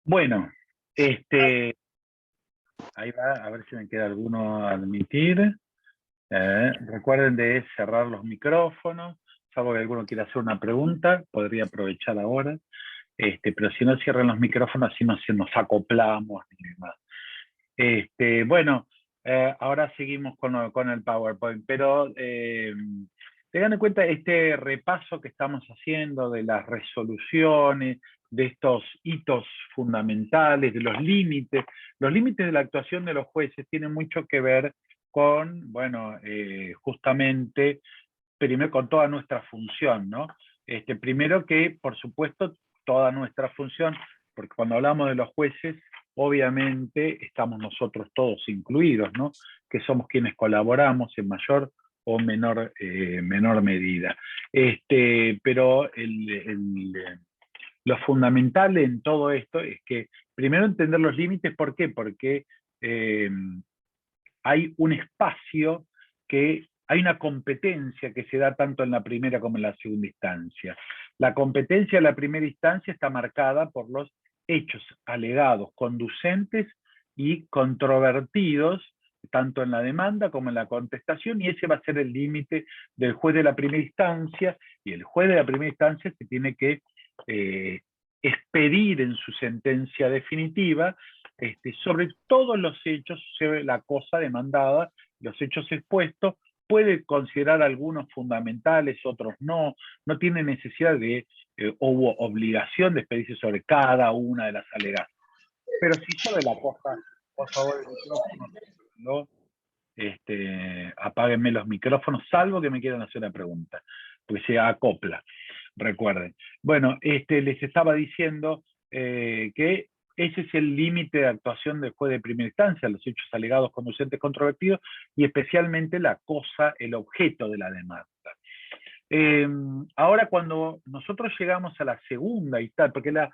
Bueno, ahí va, a ver si me queda alguno a admitir. Recuerden de cerrar los micrófonos, salvo que alguno quiera hacer una pregunta, podría aprovechar ahora. Pero si no cierran los micrófonos, así no nos acoplamos ni demás. Bueno, ahora seguimos con el PowerPoint, pero tengan en cuenta este repaso que estamos haciendo de las resoluciones, de estos hitos fundamentales, de los límites. Los límites de la actuación de los jueces tienen mucho que ver con, bueno, justamente, primero con toda nuestra función, ¿no? Primero que, por supuesto, toda nuestra función, porque cuando hablamos de los jueces, obviamente estamos nosotros todos incluidos, ¿no? Que somos quienes colaboramos en mayor o menor medida. Pero lo fundamental en todo esto es que primero entender los límites. ¿Por qué? Porque eh, hay un espacio hay una competencia que se da tanto en la primera como en la segunda instancia. La competencia en la primera instancia está marcada por los hechos alegados, conducentes y controvertidos, tanto en la demanda como en la contestación, y ese va a ser el límite del juez de la primera instancia, y el juez de la primera instancia se tiene que expedir en su sentencia definitiva sobre todos los hechos, la cosa demandada, los hechos expuestos, puede considerar algunos fundamentales, otros no tiene necesidad o obligación de expedirse sobre cada una de las alegaciones. Pero si sobre la cosa, por favor, el micrófono, ¿no? Apáguenme los micrófonos, salvo que me quieran hacer una pregunta, porque se acopla, recuerden. Bueno, les estaba diciendo que ese es el límite de actuación del juez de primera instancia, los hechos alegados, conducentes, controvertidos, y especialmente la cosa, el objeto de la demanda. Ahora cuando nosotros llegamos a la segunda instancia, porque la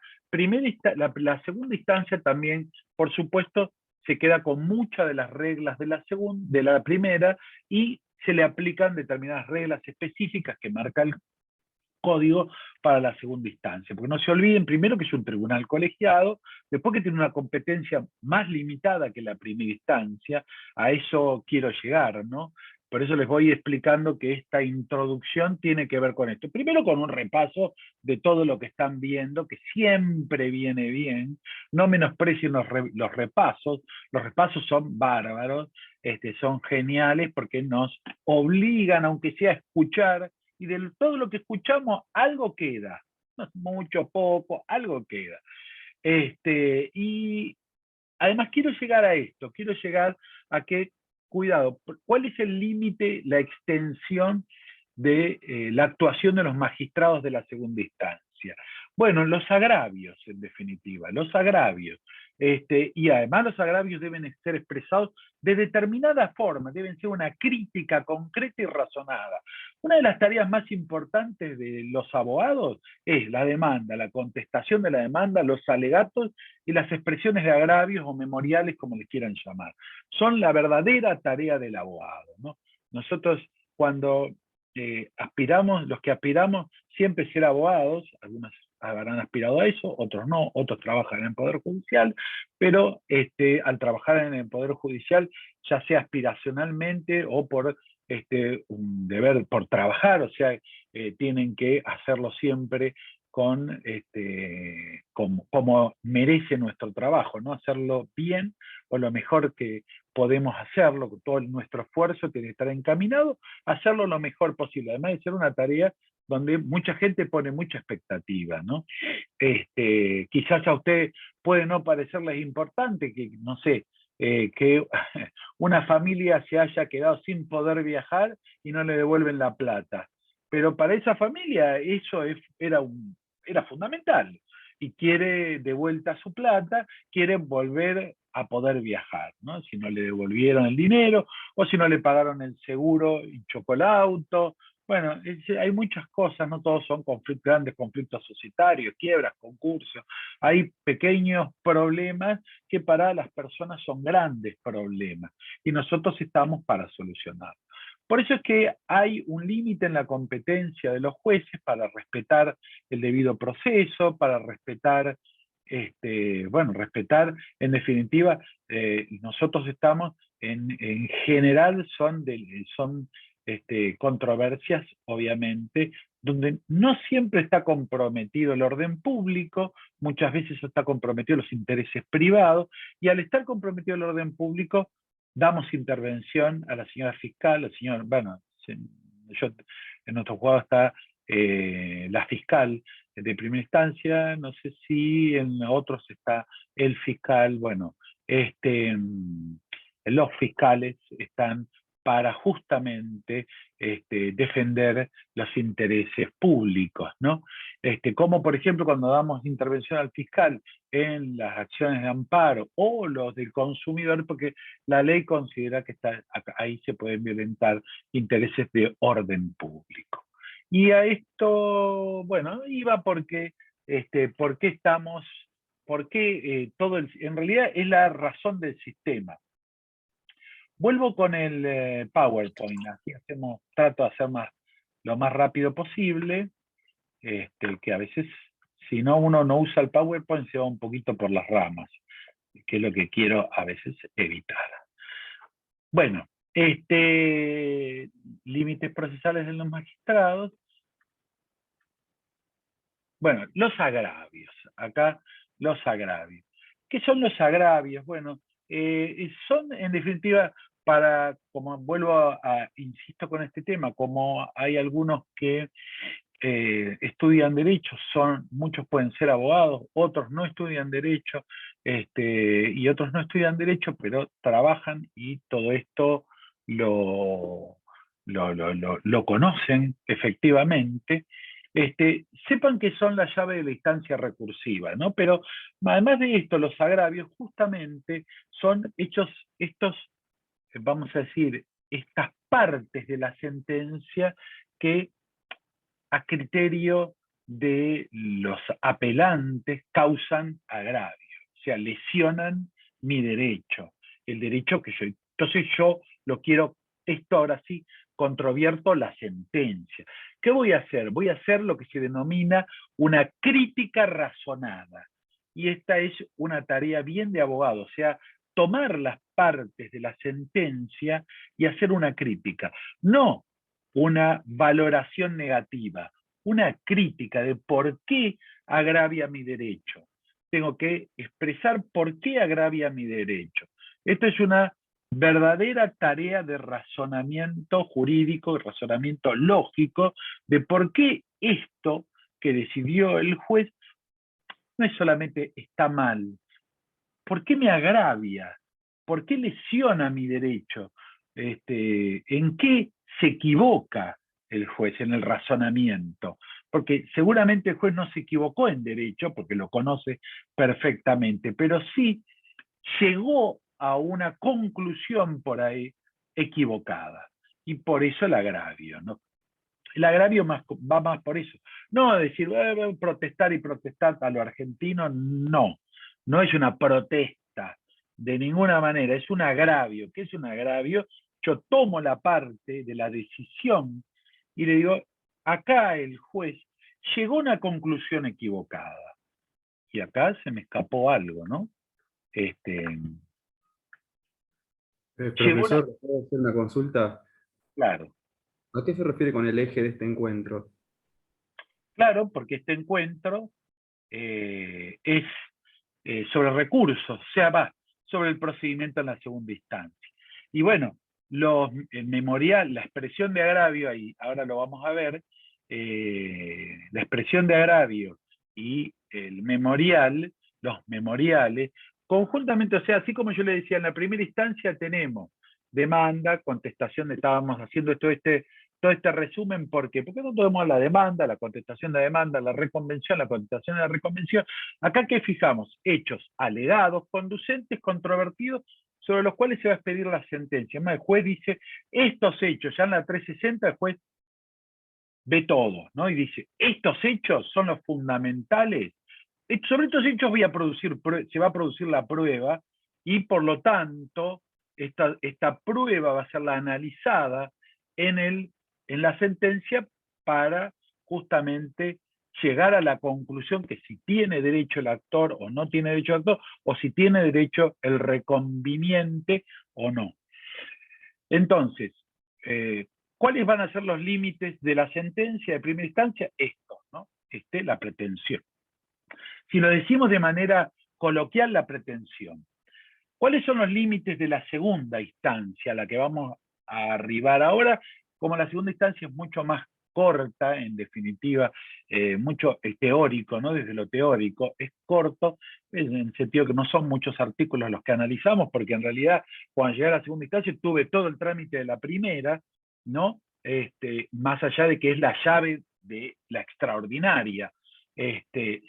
segunda instancia también, por supuesto, se queda con muchas de las reglas de la primera, y se le aplican determinadas reglas específicas que marca el código para la segunda instancia. Porque no se olviden, primero, que es un tribunal colegiado, después que tiene una competencia más limitada que la primera instancia. A eso quiero llegar, ¿no? Por eso les voy explicando que esta introducción tiene que ver con esto. Primero, con un repaso de todo lo que están viendo, que siempre viene bien. No menosprecien los repasos. Los repasos son bárbaros, son geniales, porque nos obligan, aunque sea a escuchar, y de todo lo que escuchamos algo queda, mucho, poco, algo queda. Y además quiero llegar a esto, quiero llegar a que, cuidado, ¿cuál es el límite, la extensión de la actuación de los magistrados de la segunda instancia? Bueno, los agravios, en definitiva, los agravios. Y además los agravios deben ser expresados de determinada forma, deben ser una crítica concreta y razonada. Una de las tareas más importantes de los abogados es la demanda, la contestación de la demanda, los alegatos y las expresiones de agravios o memoriales, como les quieran llamar. Son la verdadera tarea del abogado, ¿no? Nosotros, cuando aspiramos, los que aspiramos siempre ser abogados, algunos habrán aspirado a eso, otros no, otros trabajan en el Poder Judicial, pero al trabajar en el Poder Judicial, ya sea aspiracionalmente o por un deber, por trabajar, o sea, tienen que hacerlo siempre como merece nuestro trabajo, ¿no? Hacerlo bien o lo mejor que podemos hacerlo, todo nuestro esfuerzo tiene que estar encaminado a hacerlo lo mejor posible, además de ser una tarea donde mucha gente pone mucha expectativa, ¿no? Quizás a usted puede no parecerles importante que, no sé, que una familia se haya quedado sin poder viajar y no le devuelven la plata. Pero para esa familia eso era fundamental. Y quiere de vuelta su plata, quiere volver a poder viajar, ¿no? Si no le devolvieron el dinero, o si no le pagaron el seguro y chocó el auto. Bueno, hay muchas cosas, no todos son grandes conflictos societarios, quiebras, concursos. Hay pequeños problemas que para las personas son grandes problemas, y nosotros estamos para solucionarlos. Por eso es que hay un límite en la competencia de los jueces para respetar el debido proceso, para respetar bueno, respetar, en definitiva, nosotros estamos, en general son controversias, obviamente, donde no siempre está comprometido el orden público, muchas veces está comprometido los intereses privados, y al estar comprometido el orden público, damos intervención a la señora fiscal, al señor, bueno, en nuestro juego está la fiscal de primera instancia, no sé si en otros está el fiscal, bueno, los fiscales están para justamente defender los intereses públicos, ¿no? Como por ejemplo cuando damos intervención al fiscal en las acciones de amparo o los del consumidor, porque la ley considera que ahí se pueden violentar intereses de orden público. Y a esto, bueno, iba porque, ¿por qué estamos, por qué en realidad es la razón del sistema? Vuelvo con el PowerPoint, así trato de hacer lo más rápido posible, que a veces, si no uno no usa el PowerPoint, se va un poquito por las ramas, que es lo que quiero a veces evitar. Bueno, límites procesales de los magistrados. Bueno, los agravios. Acá los agravios. ¿Qué son los agravios? Bueno, son en definitiva como insisto con este tema, como hay algunos que estudian derecho, muchos pueden ser abogados, otros no estudian derecho, y otros no estudian derecho, pero trabajan y todo esto lo conocen efectivamente. Sepan que son la llave de la instancia recursiva, ¿no? Pero además de esto, los agravios justamente son estos, vamos a decir, estas partes de la sentencia que a criterio de los apelantes causan agravio, o sea, lesionan mi derecho, el derecho que yo. Entonces yo lo quiero, esto ahora sí, controvierto la sentencia. ¿Qué voy a hacer? Voy a hacer lo que se denomina una crítica razonada. Y esta es una tarea bien de abogado, o sea, tomar las partes de la sentencia y hacer una crítica. No una valoración negativa, una crítica de por qué agravia mi derecho. Tengo que expresar por qué agravia mi derecho. Esto es una verdadera tarea de razonamiento jurídico, de razonamiento lógico, de por qué esto que decidió el juez no es solamente está mal, ¿por qué me agravia? ¿Por qué lesiona mi derecho? ¿En qué se equivoca el juez en el razonamiento? Porque seguramente el juez no se equivocó en derecho, porque lo conoce perfectamente, pero sí llegó a una conclusión por ahí equivocada. Y por eso el agravio, ¿no? El agravio va más por eso. No decir, protestar y protestar a lo argentino, no. No es una protesta de ninguna manera, es un agravio. ¿Qué es un agravio? Yo tomo la parte de la decisión y le digo, acá el juez llegó a una conclusión equivocada. Y acá se me escapó algo, ¿no? Profesor, ¿puedo hacer una consulta? Claro, ¿A qué se refiere con el eje de este encuentro? claro, porque este encuentro es sobre recursos, o sea, va sobre el procedimiento en la segunda instancia. Y bueno, el memorial, la expresión de agravio, ahí ahora lo vamos a ver, la expresión de agravio y el memorial, los memoriales, conjuntamente, o sea, así como yo le decía, en la primera instancia tenemos demanda, contestación, estábamos haciendo todo este resumen, ¿por qué? Porque no tenemos la demanda, la contestación de la demanda, la reconvención, la contestación de la reconvención. Acá, ¿qué fijamos? Hechos alegados, conducentes, controvertidos, sobre los cuales se va a expedir la sentencia. Además, el juez dice, estos hechos, ya en la 360 el juez ve todo, ¿no? Y dice, estos hechos son los fundamentales. Sobre estos hechos se va a producir la prueba y por lo tanto esta prueba va a ser la analizada en la sentencia para justamente llegar a la conclusión que si tiene derecho el actor o no tiene derecho el actor, o si tiene derecho el reconviniente o no. Entonces, ¿cuáles van a ser los límites de la sentencia de primera instancia? Esto, ¿no? La pretensión. Si lo decimos de manera coloquial, la pretensión. ¿Cuáles son los límites de la segunda instancia, a la que vamos a arribar ahora? Como la segunda instancia es mucho más corta, en definitiva, mucho teórico, ¿no? Desde lo teórico, es corto, en el sentido que no son muchos artículos los que analizamos, porque en realidad, cuando llegué a la segunda instancia, tuve todo el trámite de la primera, ¿no? Más allá de que es la llave de la extraordinaria.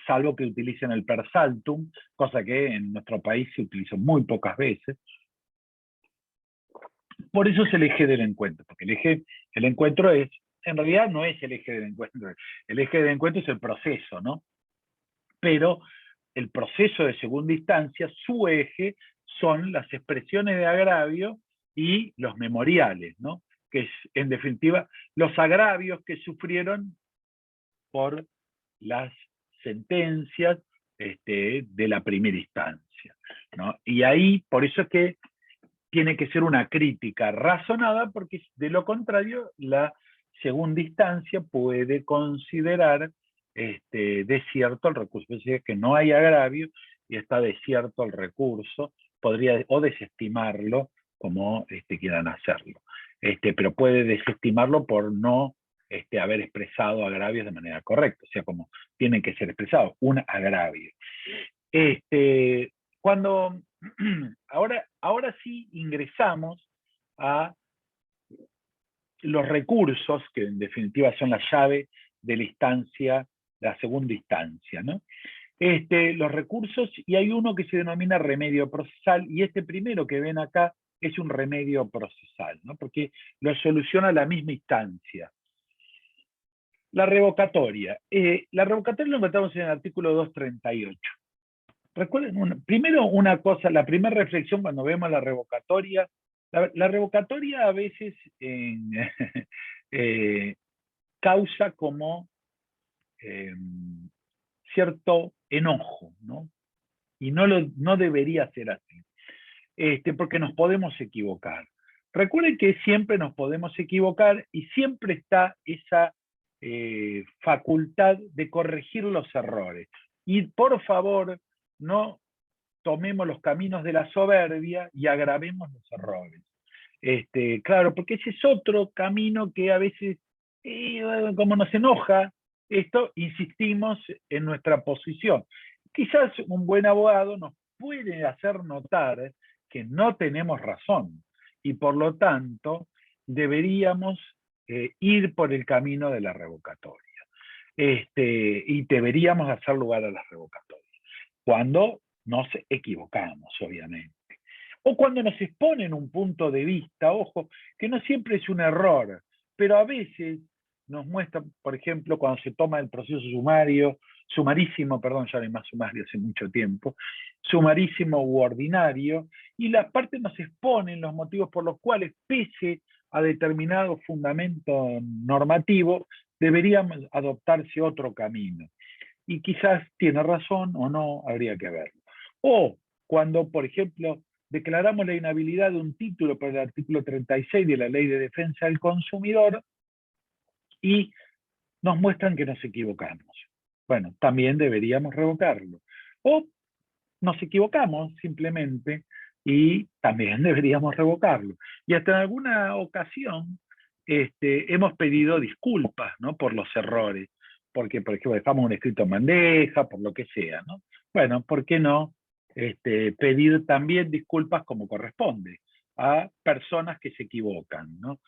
Salvo que utilicen el per saltum, cosa que en nuestro país se utilizó muy pocas veces. Por eso es el eje del encuentro, porque el encuentro es, en realidad no es el eje del encuentro, el eje del encuentro es el proceso, ¿no? Pero el proceso de segunda instancia, su eje son las expresiones de agravio y los memoriales, ¿no? Que es, en definitiva, los agravios que sufrieron por las sentencias de la primera instancia, ¿no? Y ahí, por eso es que tiene que ser una crítica razonada, porque de lo contrario, la segunda instancia puede considerar desierto el recurso. Es decir, que no hay agravio y está desierto el recurso, podría o desestimarlo como quieran hacerlo. Pero puede desestimarlo por no haber expresado agravios de manera correcta, o sea, como tienen que ser expresados, un agravio. Cuando ahora sí ingresamos a los recursos, que en definitiva son la llave de la instancia, la segunda instancia, ¿no? Los recursos, y hay uno que se denomina remedio procesal, y este primero que ven acá es un remedio procesal, ¿no? Porque lo soluciona la misma instancia. La revocatoria. La revocatoria lo encontramos en el artículo 238. Recuerden, primero una cosa, la primera reflexión cuando vemos la revocatoria, la revocatoria a veces causa como cierto enojo, ¿no? Y no debería ser así, porque nos podemos equivocar. Recuerden que siempre nos podemos equivocar y siempre está esa facultad de corregir los errores. Y por favor, no tomemos los caminos de la soberbia y agravemos los errores. Claro, porque ese es otro camino que a veces, como nos enoja, insistimos en nuestra posición. Quizás un buen abogado nos puede hacer notar que no tenemos razón y por lo tanto deberíamos ir por el camino de la revocatoria. Y deberíamos hacer lugar a las revocatorias. Cuando nos equivocamos, obviamente. O cuando nos exponen un punto de vista, ojo, que no siempre es un error, pero a veces nos muestra, por ejemplo, cuando se toma el proceso sumarísimo, perdón, ya no hay más sumario hace mucho tiempo, sumarísimo u ordinario, y las partes nos exponen los motivos por los cuales, pese a determinado fundamento normativo, deberíamos adoptarse otro camino. Y quizás tiene razón o no, habría que verlo. O cuando, por ejemplo, declaramos la inhabilidad de un título por el artículo 36 de la Ley de Defensa del Consumidor y nos muestran que nos equivocamos. Bueno, también deberíamos revocarlo. O nos equivocamos simplemente y también deberíamos revocarlo. Y hasta en alguna ocasión hemos pedido disculpas, ¿no?, por los errores, porque, por ejemplo, dejamos un escrito en bandeja, por lo que sea, ¿no? Bueno, ¿por qué no pedir también disculpas como corresponde a personas que se equivocan, ¿no?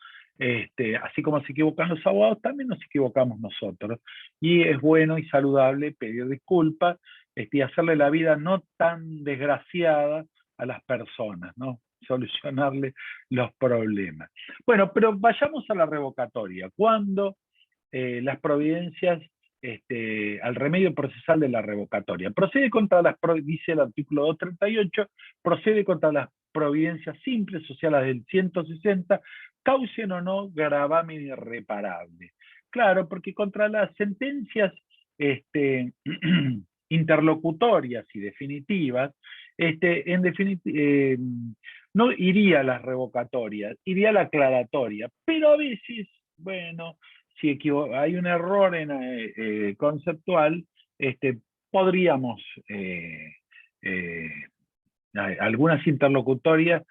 Así como se equivocan los abogados, también nos equivocamos nosotros. Y es bueno y saludable pedir disculpas y hacerle la vida no tan desgraciada a las personas, ¿no? Solucionarle los problemas. Bueno, pero vayamos a la revocatoria. Cuando las providencias, al remedio procesal de la revocatoria. Procede contra las, dice el artículo 238, procede contra las providencias simples, o sea, las del 160, causen o no gravamen irreparable. Claro, porque contra las sentencias interlocutorias y definitivas, no iría a las revocatorias, iría a la aclaratoria, pero a veces, bueno, si hay un error conceptual, podríamos, eh, algunas interlocutorias,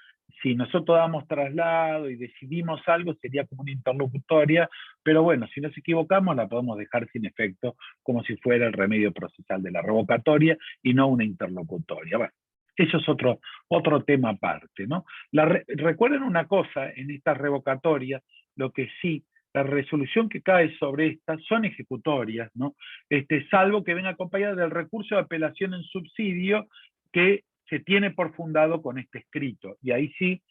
si nosotros damos traslado y decidimos algo, sería como una interlocutoria, pero bueno, si nos equivocamos, la podemos dejar sin efecto, como si fuera el remedio procesal de la revocatoria y no una interlocutoria. Bueno, eso es otro tema aparte, ¿no? Recuerden una cosa, en estas revocatorias, lo que sí, la resolución que cae sobre estas son ejecutorias, ¿no? Salvo que venga acompañada del recurso de apelación en subsidio que se tiene por fundado con este escrito. Y ahí sí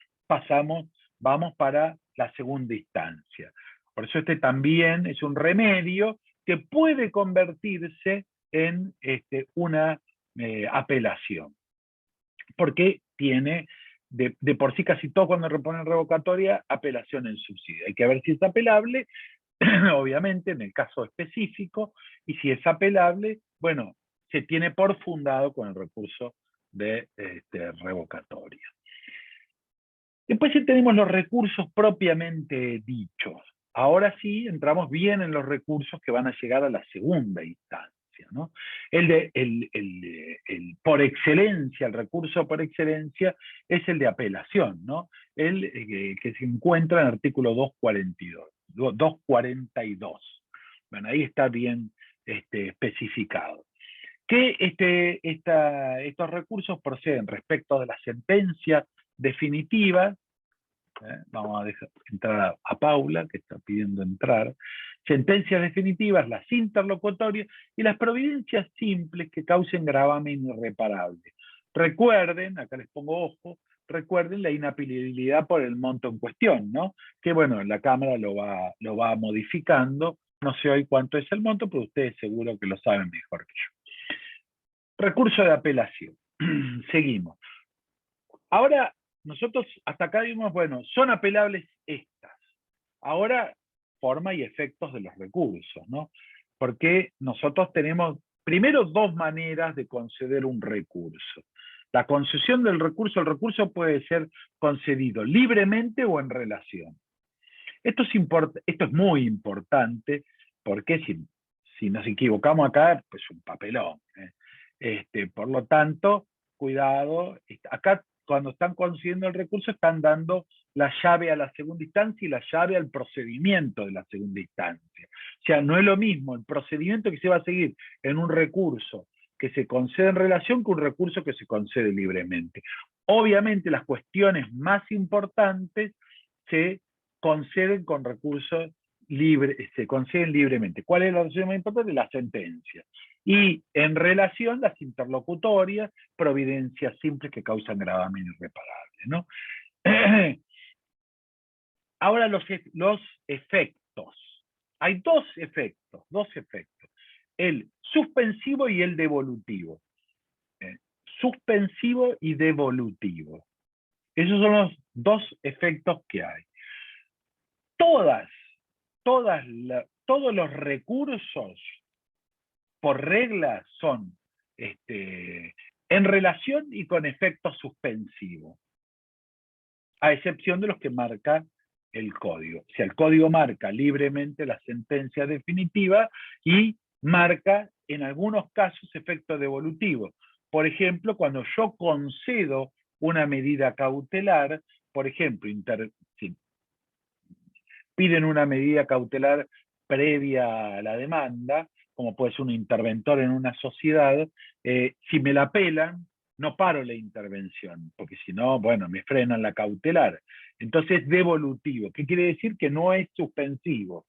vamos para la segunda instancia. Por eso también es un remedio que puede convertirse en una apelación. Porque tiene, de por sí casi todo cuando reponen revocatoria, apelación en subsidio. Hay que ver si es apelable, obviamente, en el caso específico, y si es apelable, bueno, se tiene por fundado con el recurso de revocatoria. Después tenemos los recursos propiamente dichos. Ahora sí entramos bien en los recursos que van a llegar a la segunda instancia, ¿no? Por excelencia, el recurso por excelencia es el de apelación, ¿no? Que se encuentra en el artículo 242. Bueno, ahí está bien especificado. Que estos recursos proceden respecto de la sentencia definitiva. Vamos a dejar entrar a Paula, que está pidiendo entrar. Sentencias definitivas, las interlocutorias y las providencias simples que causen gravamen irreparable. Recuerden, acá les pongo ojo, recuerden la inapelabilidad por el monto en cuestión, ¿no? Que bueno, la Cámara lo va modificando. No sé hoy cuánto es el monto, pero ustedes seguro que lo saben mejor que yo. Recurso de apelación. Seguimos. Ahora, nosotros hasta acá vimos, bueno, son apelables estas. Ahora, forma y efectos de los recursos, ¿no? Porque nosotros tenemos, primero, dos maneras de conceder un recurso. La concesión del recurso, el recurso puede ser concedido libremente o en relación. Esto es muy importante, porque si nos equivocamos acá, pues un papelón. Por lo tanto, cuidado, acá cuando están concediendo el recurso están dando la llave a la segunda instancia y la llave al procedimiento de la segunda instancia. O sea, no es lo mismo el procedimiento que se va a seguir en un recurso que se concede en relación que un recurso que se concede libremente. Obviamente las cuestiones más importantes se conceden con recursos libres, se conceden libremente. ¿Cuál es la relación más importante? La sentencia. Y en relación, las interlocutorias, providencias simples que causan gravamen irreparable, ¿no? Ahora los efectos. Hay dos efectos. El suspensivo y el devolutivo. Suspensivo y devolutivo. Esos son los dos efectos que hay. Todos los recursos por regla son en relación y con efecto suspensivo, a excepción de los que marca el código. O sea, el código marca libremente la sentencia definitiva y marca en algunos casos efecto devolutivo. Por ejemplo, cuando yo concedo una medida cautelar, por ejemplo, piden una medida cautelar previa a la demanda, como puede ser un interventor en una sociedad, si me la apelan, no paro la intervención, porque si no, bueno, me frenan la cautelar. Entonces es devolutivo. ¿Qué quiere decir? Que no es suspensivo.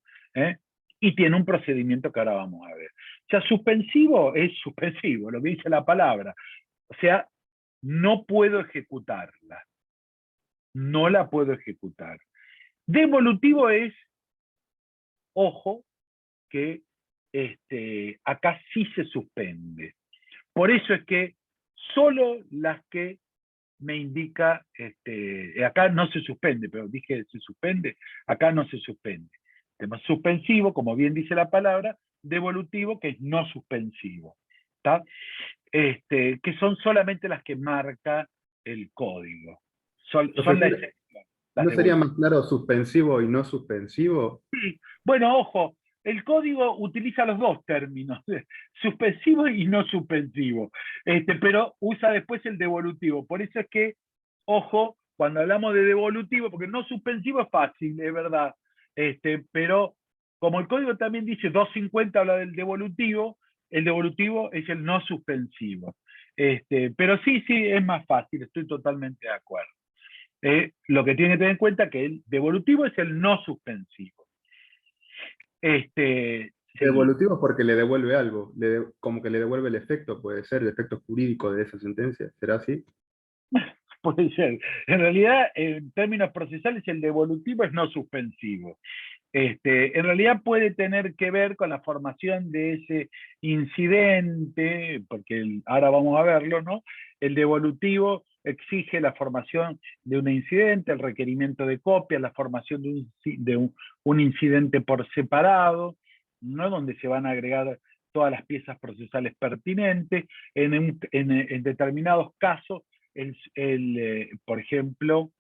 Y tiene un procedimiento que ahora vamos a ver. O sea, suspensivo es suspensivo, lo que dice la palabra. O sea, no puedo ejecutarla. No la puedo ejecutar. Devolutivo es, ojo, que acá sí se suspende. Por eso es que solo las que me indica, acá no se suspende, pero dije se suspende, acá no se suspende. Tema suspensivo, como bien dice la palabra, devolutivo, que es no suspensivo. ¿Tá? Que son solamente las que marca el código. Son la Profesor, excepción, las ¿no sería devolutivas. más claro suspensivo y no suspensivo? Bueno, ojo, el código utiliza los dos términos, suspensivo y no suspensivo, pero usa después el devolutivo. Por eso es que, ojo, cuando hablamos de devolutivo, porque no suspensivo es fácil, es verdad, pero como el código también dice 250 habla del devolutivo, el devolutivo es el no suspensivo. Pero sí, sí, es más fácil, estoy totalmente de acuerdo. Lo que tiene que tener en cuenta es que el devolutivo es el no suspensivo. Seguimos. Devolutivo es porque le devuelve algo, como que le devuelve el efecto, puede ser, el efecto jurídico de esa sentencia. ¿Será así? Puede ser. En realidad, en términos procesales, el devolutivo es no suspensivo. En realidad puede tener que ver con la formación de ese incidente, porque ahora vamos a verlo, ¿no? El devolutivo exige la formación de un incidente, el requerimiento de copia, la formación un incidente por separado, ¿no? Donde se van a agregar todas las piezas procesales pertinentes. En determinados casos, por ejemplo,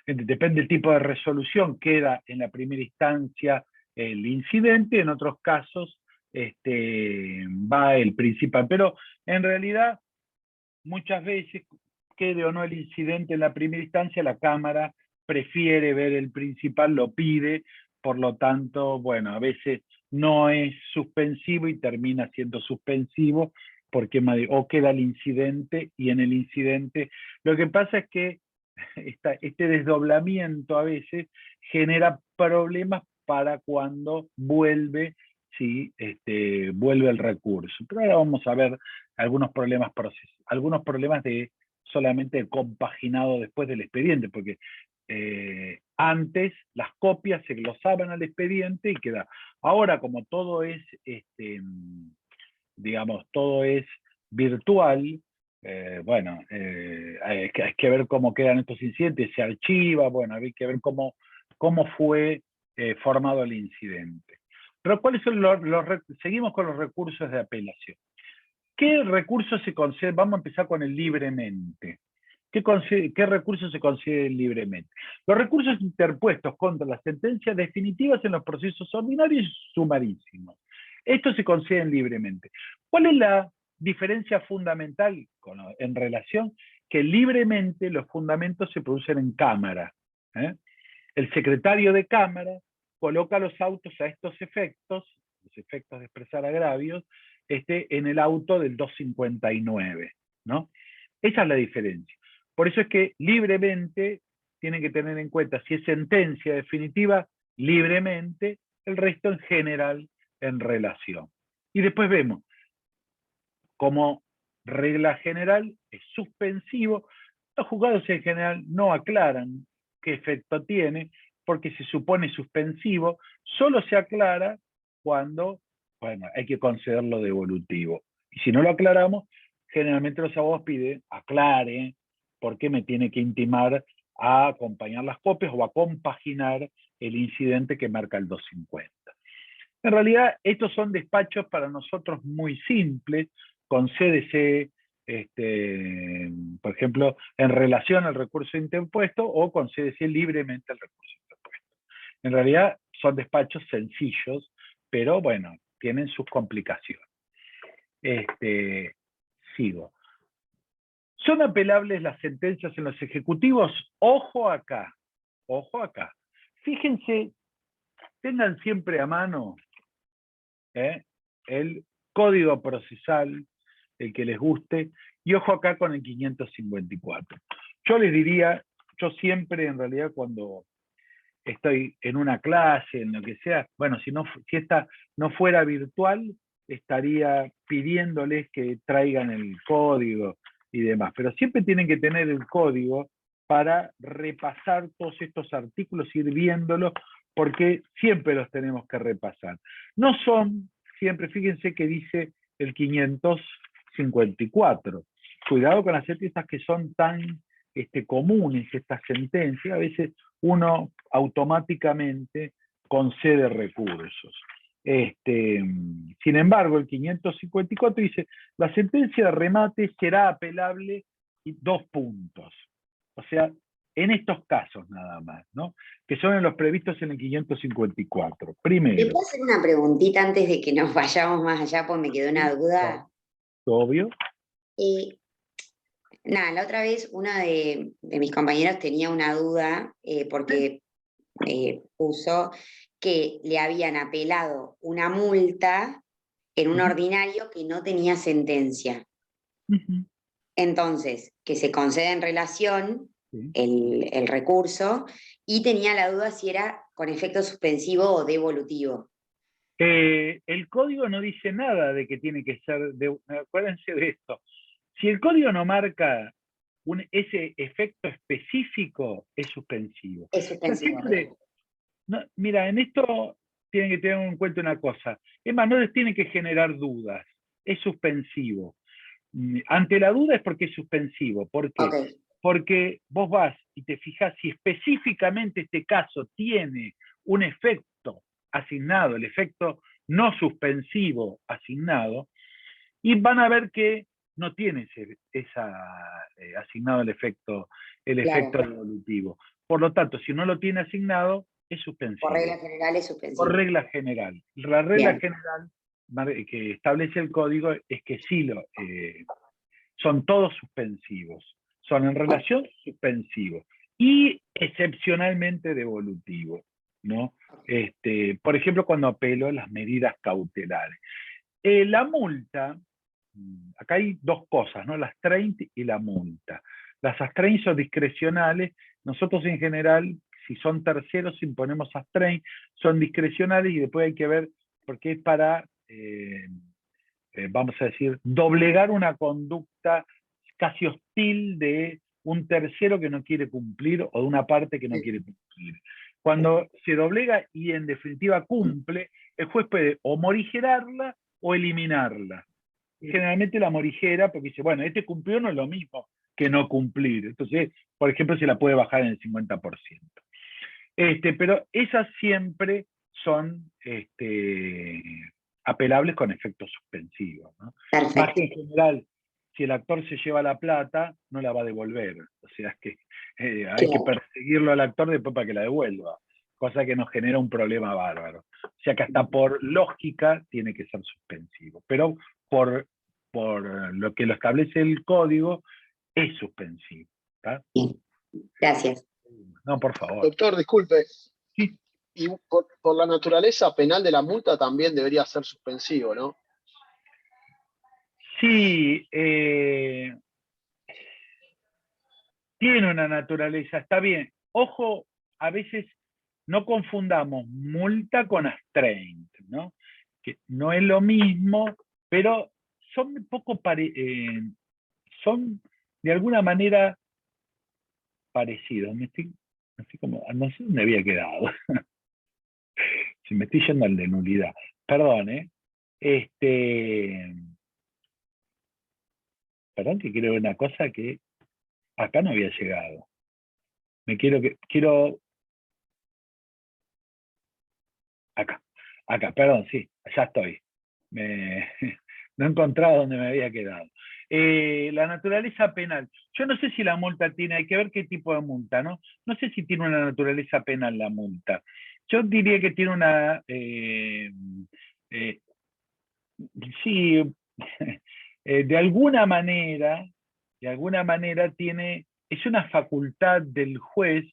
depende del tipo de resolución, queda en la primera instancia el incidente, en otros casos va el principal. Pero en realidad, muchas veces, quede o no el incidente en la primera instancia, la Cámara prefiere ver el principal, lo pide, por lo tanto, bueno, a veces no es suspensivo y termina siendo suspensivo, porque o queda el incidente, y en el incidente, lo que pasa es que este desdoblamiento a veces genera problemas para cuando vuelve, ¿sí? Vuelve el recurso. Pero ahora vamos a ver algunos problemas de solamente compaginado después del expediente, porque antes las copias se glosaban al expediente y queda. Ahora, como todo es, digamos, todo es virtual, bueno, hay que ver cómo quedan estos incidentes, se archiva, bueno, hay que ver cómo fue formado el incidente. Pero ¿cuáles son seguimos con los recursos de apelación? ¿Qué recursos se conceden? Vamos a empezar con el libremente. ¿Qué recursos se conceden libremente? Los recursos interpuestos contra las sentencias definitivas en los procesos ordinarios y sumarísimos. Estos se conceden libremente. ¿Cuál es la diferencia fundamental en relación? Que libremente los fundamentos se producen en cámara. El secretario de Cámara coloca los autos a estos efectos, los efectos de expresar agravios, en el auto del 259, ¿no? Esa es la diferencia. Por eso es que libremente tienen que tener en cuenta, si es sentencia definitiva, libremente, el resto en general en relación. Y después vemos, como regla general, es suspensivo. Los juzgados en general no aclaran qué efecto tiene, porque se supone suspensivo, solo se aclara cuando, bueno, hay que concederlo devolutivo. Y si no lo aclaramos, generalmente los abogados piden, aclare, por qué me tiene que intimar a acompañar las copias o a compaginar el incidente que marca el 250. En realidad, estos son despachos para nosotros muy simples, concédese, por ejemplo, en relación al recurso interpuesto, o concédese libremente el recurso interpuesto. En realidad son despachos sencillos, pero bueno, tienen sus complicaciones. Sigo. ¿Son apelables las sentencias en los ejecutivos? Ojo acá, ojo acá. Fíjense, tengan siempre a mano el código procesal, el que les guste, y ojo acá con el 554. Yo les diría, yo siempre en realidad cuando estoy en una clase, en lo que sea, bueno, si esta no fuera virtual, estaría pidiéndoles que traigan el código y demás, pero siempre tienen que tener el código para repasar todos estos artículos, ir viéndolos, porque siempre los tenemos que repasar. No son, siempre, fíjense que dice el 554. Cuidado con las sentencias que son tan comunes, estas sentencias, a veces uno automáticamente concede recursos. Sin embargo, el 554 dice, la sentencia de remate será apelable y 2 puntos. O sea, en estos casos nada más, ¿no? Que son en los previstos en el 554. ¿Te Primero, puedo hacer una preguntita antes de que nos vayamos más allá? Pues me quedó una duda. obvio. Eh, Nada, la otra vez uno de mis compañeros tenía una duda porque puso que le habían apelado una multa en un ordinario que no tenía sentencia. Ujú. Entonces, que se concede en relación Sí. el recurso y tenía la duda si era con efecto suspensivo o devolutivo. El código no dice nada de que tiene que ser, acuérdense de esto, si el código no marca ese efecto específico, es suspensivo. Es O sea, suspensivo. siempre, no, mira, en esto tienen que tener en cuenta una cosa, es más, no les tiene que generar dudas, es suspensivo. Ante la duda es porque es suspensivo. ¿Por qué? Ok, Porque vos vas y te fijas si específicamente este caso tiene un efecto asignado, el efecto no suspensivo asignado, y van a ver que no tiene asignado el efecto claro. devolutivo. Por lo tanto, si no lo tiene asignado, es Por regla suspensivo, general es por suspensivo. regla general. La regla Bien, general que establece el código es que sí son todos suspensivos, son en relación suspensivos y excepcionalmente devolutivos, ¿no? Por ejemplo, cuando apelo a las medidas cautelares. La multa, acá hay dos cosas, ¿no? Las train y la multa. Las astrain son discrecionales, nosotros en general, si son terceros, imponemos astrain, son discrecionales y después hay que ver, porque es para, vamos a decir, doblegar una conducta casi hostil de un tercero que no quiere cumplir o de una parte que no quiere cumplir. Cuando se doblega y en definitiva cumple, el juez puede o morigerarla o eliminarla. Generalmente la morigera, porque dice, bueno, este cumplió, no es lo mismo que no cumplir. Entonces, por ejemplo, se la puede bajar en el 50%. Pero esas siempre son apelables con efectos suspensivos, ¿no? Más perfecto. que en general, si el actor se lleva la plata, no la va a devolver. O sea, es que hay que Claro. perseguirlo al actor después para que la devuelva, cosa que nos genera un problema bárbaro. O sea que hasta por lógica tiene que ser suspensivo, pero por lo que lo establece el código, es suspensivo. ¿Tá? Bien, gracias. No, por favor. Doctor, disculpe, Sí. y por la naturaleza penal de la multa también debería ser suspensivo, ¿no? Sí, tiene una naturaleza, está bien. Ojo, a veces no confundamos multa con astraint, ¿no? Que no es lo mismo, pero son un poco son de alguna manera parecidos. No sé dónde había quedado. Si me estoy yendo al de nulidad. Perdón, ¿eh? Perdón que quiero ver una cosa que acá no había llegado. Quiero acá, perdón, sí, ya estoy. No he encontrado dónde me había quedado. La naturaleza penal. Yo no sé si la multa tiene, hay que ver qué tipo de multa, ¿no? No sé si tiene una naturaleza penal la multa. Yo diría que tiene una, sí, de alguna manera es una facultad del juez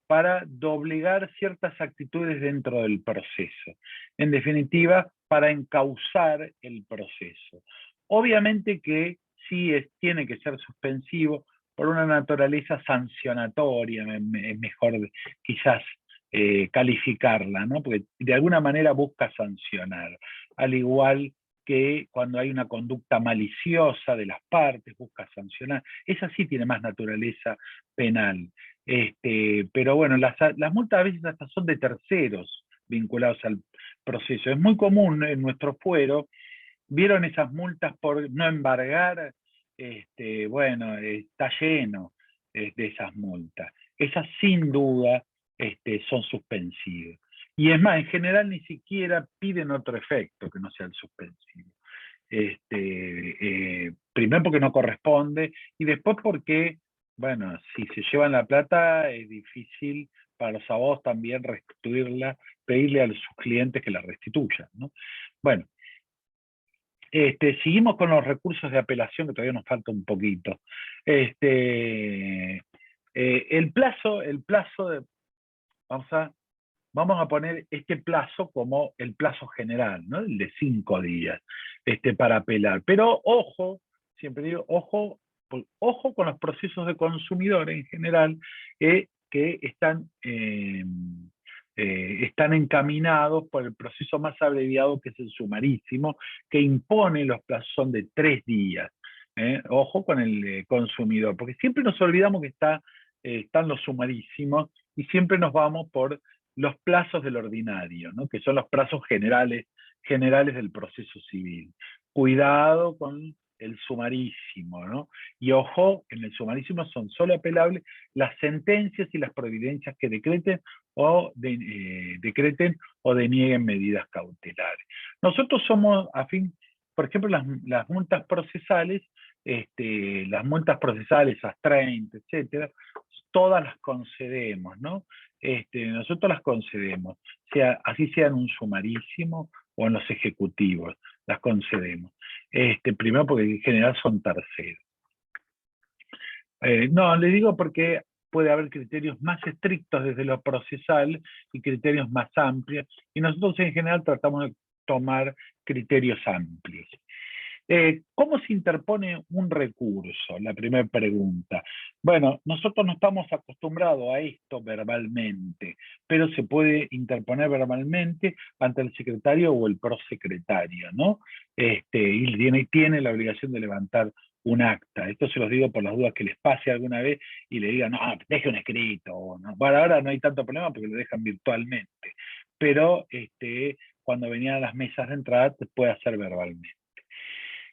para doblegar ciertas actitudes dentro del proceso. En definitiva, para encauzar el proceso. Obviamente que sí tiene que ser suspensivo por una naturaleza sancionatoria, es mejor quizás calificarla, ¿no? Porque de alguna manera busca sancionar, al igual que cuando hay una conducta maliciosa de las partes, busca sancionar. Esa sí tiene más naturaleza penal. Pero bueno, las multas a veces hasta son de terceros vinculados al proceso. Es muy común en nuestro fuero, vieron esas multas por no embargar, bueno, está lleno de esas multas. Esas sin duda son suspensivas. Y es más, en general ni siquiera piden otro efecto que no sea el suspensivo. Primero porque no corresponde, y después porque, bueno, si se llevan la plata es difícil para los abogados también restituirla, pedirle a sus clientes que la restituyan, ¿no? Bueno, seguimos con los recursos de apelación, que todavía nos falta un poquito. El plazo vamos a poner este plazo como el plazo general, ¿no? El de 5 días, para apelar. Pero ojo, siempre digo, ojo con los procesos de consumidor en general, que están encaminados por el proceso más abreviado, que es el sumarísimo, que impone los plazos, son de 3 días. Ojo con el consumidor, porque siempre nos olvidamos que están los sumarísimos y siempre nos vamos por los plazos del ordinario, ¿no? Que son los plazos generales del proceso civil. Cuidado con el sumarísimo, ¿no? Y ojo, en el sumarísimo son solo apelables las sentencias y las providencias que decreten o denieguen medidas cautelares. Nosotros somos por ejemplo, las multas procesales, AS30, etcétera, todas las concedemos, ¿no? Nosotros las concedemos, así sea en un sumarísimo o en los ejecutivos, las concedemos. Primero porque en general son terceros. No, le digo porque puede haber criterios más estrictos desde lo procesal y criterios más amplios, y nosotros en general tratamos de tomar criterios amplios. ¿Cómo se interpone un recurso? La primera pregunta. Bueno, nosotros no estamos acostumbrados a esto verbalmente, pero se puede interponer verbalmente ante el secretario o el prosecretario, ¿no? Y tiene la obligación de levantar un acta. Esto se los digo por las dudas que les pase alguna vez y le digan, no, deje un escrito. ¿No? Bueno, ahora no hay tanto problema porque lo dejan virtualmente, pero cuando venían a las mesas de entrada se puede hacer verbalmente.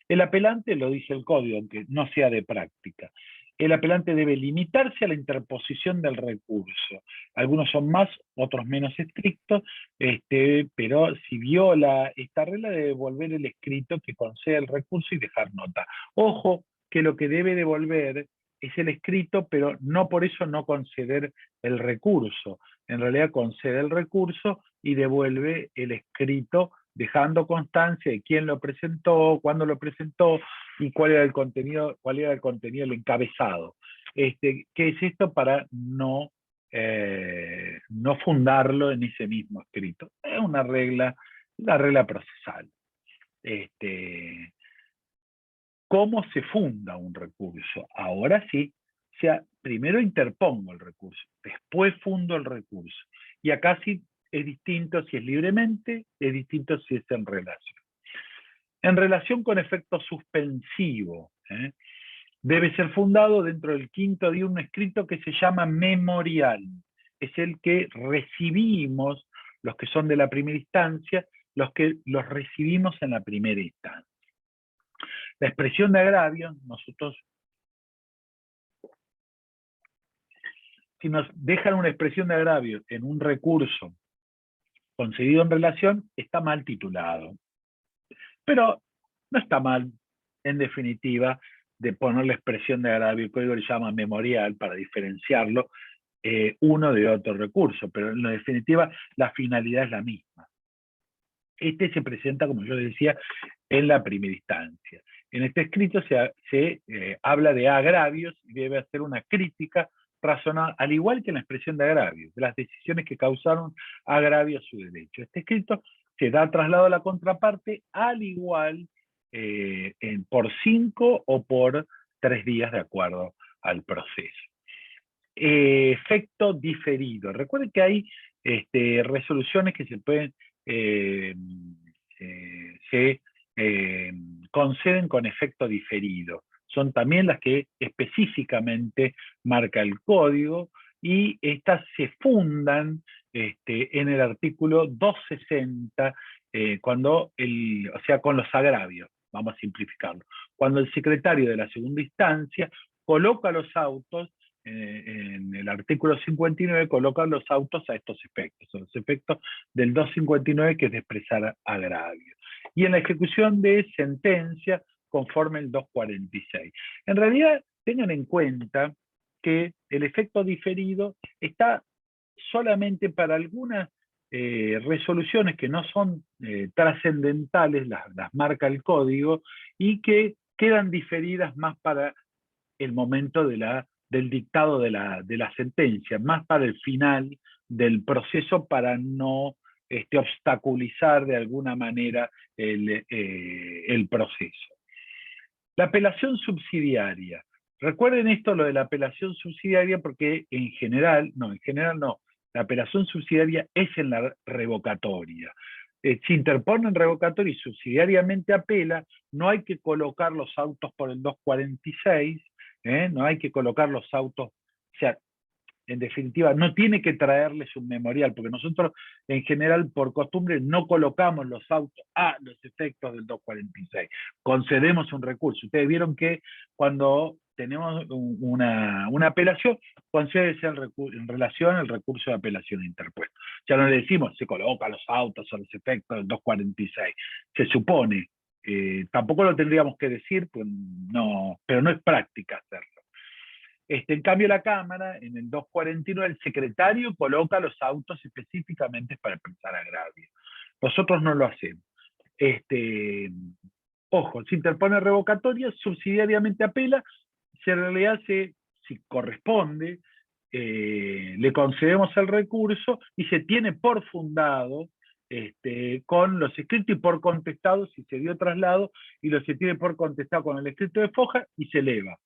El apelante, lo dice el código, aunque no sea de práctica, el apelante debe limitarse a la interposición del recurso. Algunos son más, otros menos estrictos, pero si viola esta regla debe devolver el escrito que concede el recurso y dejar nota. Ojo que lo que debe devolver es el escrito, pero no por eso no conceder el recurso. En realidad concede el recurso y devuelve el escrito, dejando constancia de quién lo presentó, cuándo lo presentó y cuál era el contenido, el encabezado. ¿Qué es esto? Para no fundarlo en ese mismo escrito. Es una regla procesal. ¿Cómo se funda un recurso? Ahora sí, primero interpongo el recurso, después fundo el recurso. Y acá sí es distinto si es libremente, es distinto si es en relación. En relación con efecto suspensivo, debe ser fundado dentro del 5º día un escrito que se llama memorial. Es el que recibimos, los que son de la primera instancia, los recibimos en la primera instancia. La expresión de agravio, si nos dejan una expresión de agravio en un recurso concedido en relación, está mal titulado. Pero no está mal, en definitiva, de poner la expresión de agravio. El código le llama memorial para diferenciarlo uno de otro recurso, pero en definitiva la finalidad es la misma. Se presenta, como yo decía, en la primera instancia. En este escrito se habla de agravios y debe hacer una crítica razonada, al igual que en la expresión de agravios, de las decisiones que causaron agravio a su derecho. Este escrito se da traslado a la contraparte, al igual por 5 o por 3 días, de acuerdo al proceso. Efecto diferido. Recuerden que hay resoluciones que se pueden conceden con efecto diferido. Son también las que específicamente marca el código, y estas se fundan en el artículo 260, con los agravios, vamos a simplificarlo. Cuando el secretario de la segunda instancia coloca los autos en el artículo 59 coloca los autos a estos efectos, son los efectos del 259, que es de expresar agravio. Y en la ejecución de sentencia, conforme el 246. En realidad, tengan en cuenta que el efecto diferido está solamente para algunas resoluciones que no son trascendentales, las marca el código, y que quedan diferidas más para el momento del dictado de la sentencia, más para el final del proceso, para no obstaculizar de alguna manera el proceso. La apelación subsidiaria. Recuerden esto, lo de la apelación subsidiaria, porque en general no, la apelación subsidiaria es en la revocatoria. Se interpone en revocatoria y subsidiariamente apela, no hay que colocar los autos por el 246, no hay que colocar los autos, o sea, en definitiva, no tiene que traerles un memorial, porque nosotros en general por costumbre no colocamos los autos a los efectos del 246, concedemos un recurso. Ustedes vieron que cuando tenemos una apelación, concédese en relación al recurso de apelación interpuesto. Ya no le decimos, se coloca los autos a los efectos del 246, se supone, tampoco lo tendríamos que decir, pues no, pero no es práctica hacerlo. En cambio, la Cámara, en el 249, el secretario coloca los autos específicamente para expresar agravio. Nosotros no lo hacemos. Ojo, se interpone revocatoria, subsidiariamente apela, en realidad si corresponde, le concedemos el recurso y se tiene por fundado con los escritos y por contestado si se dio traslado, y se tiene por contestado con el escrito de foja y se eleva.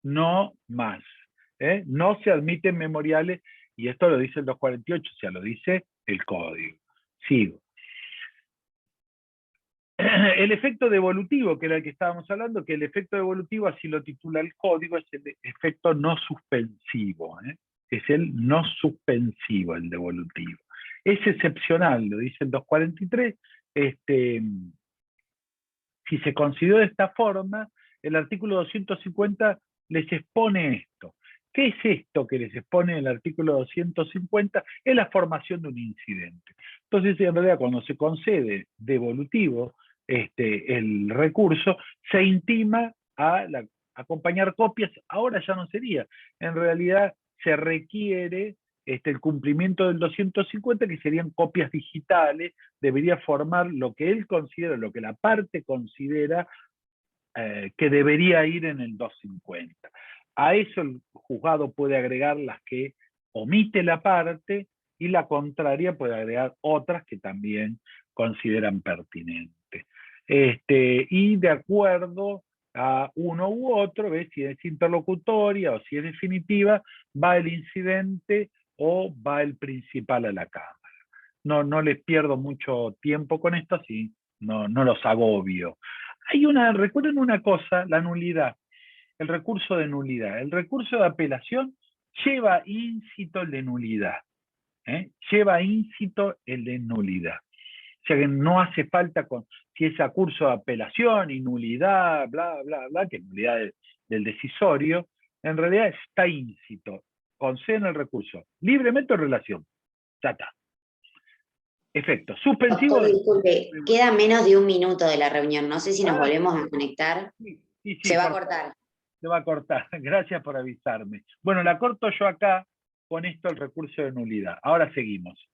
No más. No se admiten memoriales, y esto lo dice el 248, o sea, lo dice el código. Sigo. El efecto devolutivo, que era el que estábamos hablando, que el efecto devolutivo, así lo titula el código, es el efecto no suspensivo. Es el no suspensivo, el devolutivo. Es excepcional, lo dice el 243. Si se consideró de esta forma, el artículo 250 les expone esto. ¿Qué es esto que les expone el artículo 250? Es la formación de un incidente. Entonces, en realidad, cuando se concede devolutivo el recurso, se intima a acompañar copias. Ahora ya no sería. En realidad, se requiere el cumplimiento del 250, que serían copias digitales. Debería formar lo que él considera, lo que la parte considera que debería ir en el 250. A eso el juzgado puede agregar las que omite la parte, y la contraria puede agregar otras que también consideran pertinentes. Y de acuerdo a uno u otro, ¿ves? Si es interlocutoria o si es definitiva, va el incidente o va el principal a la Cámara. No les pierdo mucho tiempo con esto, así no los agobio. Recuerden una cosa, la nulidad, el recurso de nulidad. El recurso de apelación lleva íncito el de nulidad. Lleva íncito el de nulidad. O sea que no hace falta, si es recurso de apelación y nulidad, bla, bla, bla, que es nulidad del decisorio, en realidad está íncito. Conceden el recurso, libremente o en relación. Ya está. Efecto. Suspensivo. Doctor, disculpe, queda menos de un minuto de la reunión. No sé si nos volvemos a conectar. Sí, se va a cortar. Se va a cortar. Gracias por avisarme. Bueno, la corto yo acá, con esto el recurso de nulidad. Ahora seguimos.